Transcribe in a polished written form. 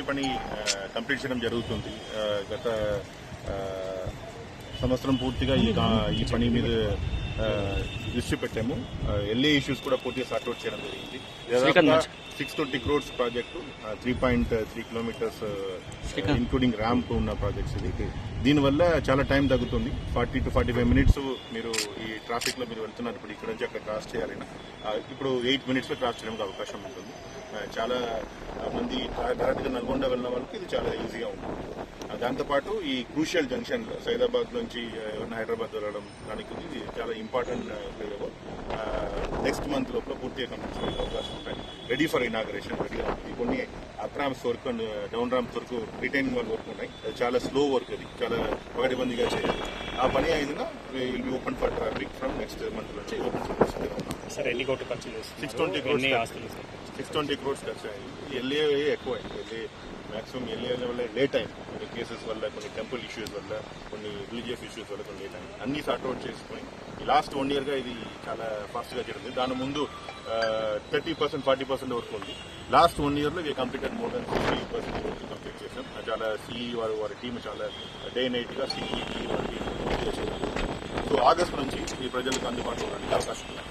పని కంప్లీట్ చేయడం జరుగుతుంది. గత సంవత్సరం పూర్తిగా ఈ పని మీద దృష్టి పెట్టాము. ఎల్ఏ ఇష్యూస్ కూడా పూర్తిగా సార్ట్అవుట్ చేయడం జరిగింది. 620 crores project, 3.3 kilometers including ramp ఉన్న ప్రాజెక్ట్స్ ఇది. దీనివల్ల చాలా టైం తగ్గుతుంది. 40 to 45 minutes మీరు ఈ ట్రాఫిక్ లో మీరు వెళ్తున్నారు. ఇప్పుడు ఇక్కడ నుంచి అక్కడ క్రాస్ చేయాలన్నా ఇప్పుడు 8 minutes లో క్రాస్ చేయడానికి అవకాశం ఉంటుంది. చాలా మంది డైరెక్ట్ గా నల్గొండ వెళ్ళిన వాళ్ళకి ఇది చాలా ఈజీగా ఉంటుంది. దాంతోపాటు ఈ క్రూషియల్ జంక్షన్ లో సైదాబాద్ నుంచి హైదరాబాద్ వెళ్ళడం దానికి ఇది చాలా ఇంపార్టెంట్ ఫ్లైఓవర్. నెక్స్ట్ మంత్ లోపల పూర్తిగా కంప్లీట్ చేసే అవకాశం ఉంటాయి. రెడీ ఫర్ ఇనాగరేషన్ రెడీగా ఉంది. కొన్ని అప్ ర్యాంప్స్ వరకు అండ్ డౌన్ ర్యాంప్స్ వరకు రిటైనింగ్ వాల్ వర్క్ ఉన్నాయి. అది చాలా స్లో వర్క్, అది చాలా పగటిబందిగా చేయాలి. ఆ పని అయినా will be open for traffic from next month నుంచి ఓపెన్ సార్. ఎన్ని కోట్లు ఖర్చు చేస్తారు? 620 crores ఖర్చు అయ్యింది. ఎల్ఏ ఎక్కువ అయింది. ఎల్ఏ మ్యాక్సిమం ఎల్ఏ వల్ల లేట్ అయింది. కొన్ని కేసెస్ వల్ల, కొన్ని టెంపుల్ ఇష్యూస్ వల్ల, కొన్ని రిలీజియస్ ఇష్యూస్ వల్ల కొన్ని లేట్ అయింది. అన్ని సార్ట్అవుట్ చేసుకుని లాస్ట్ 1 year గా ఇది చాలా ఫాస్ట్ గా జరిగింది. దాని ముందు 30%, 40% వరకు ఉంది. లాస్ట్ 1 year లో ఇది కంప్లీటెడ్ మోర్ దాన్ 50% వరకు కంప్లీట్ చేసాం. చాలా సిఈ వారి టీం చాలా డే నైట్ గా సిఈ వారి టీం చేశారు. సో ఆగస్ట్ నుంచి ఈ ప్రజలకు అందుబాటులో ఉండడానికి అవకాశం ఉంది.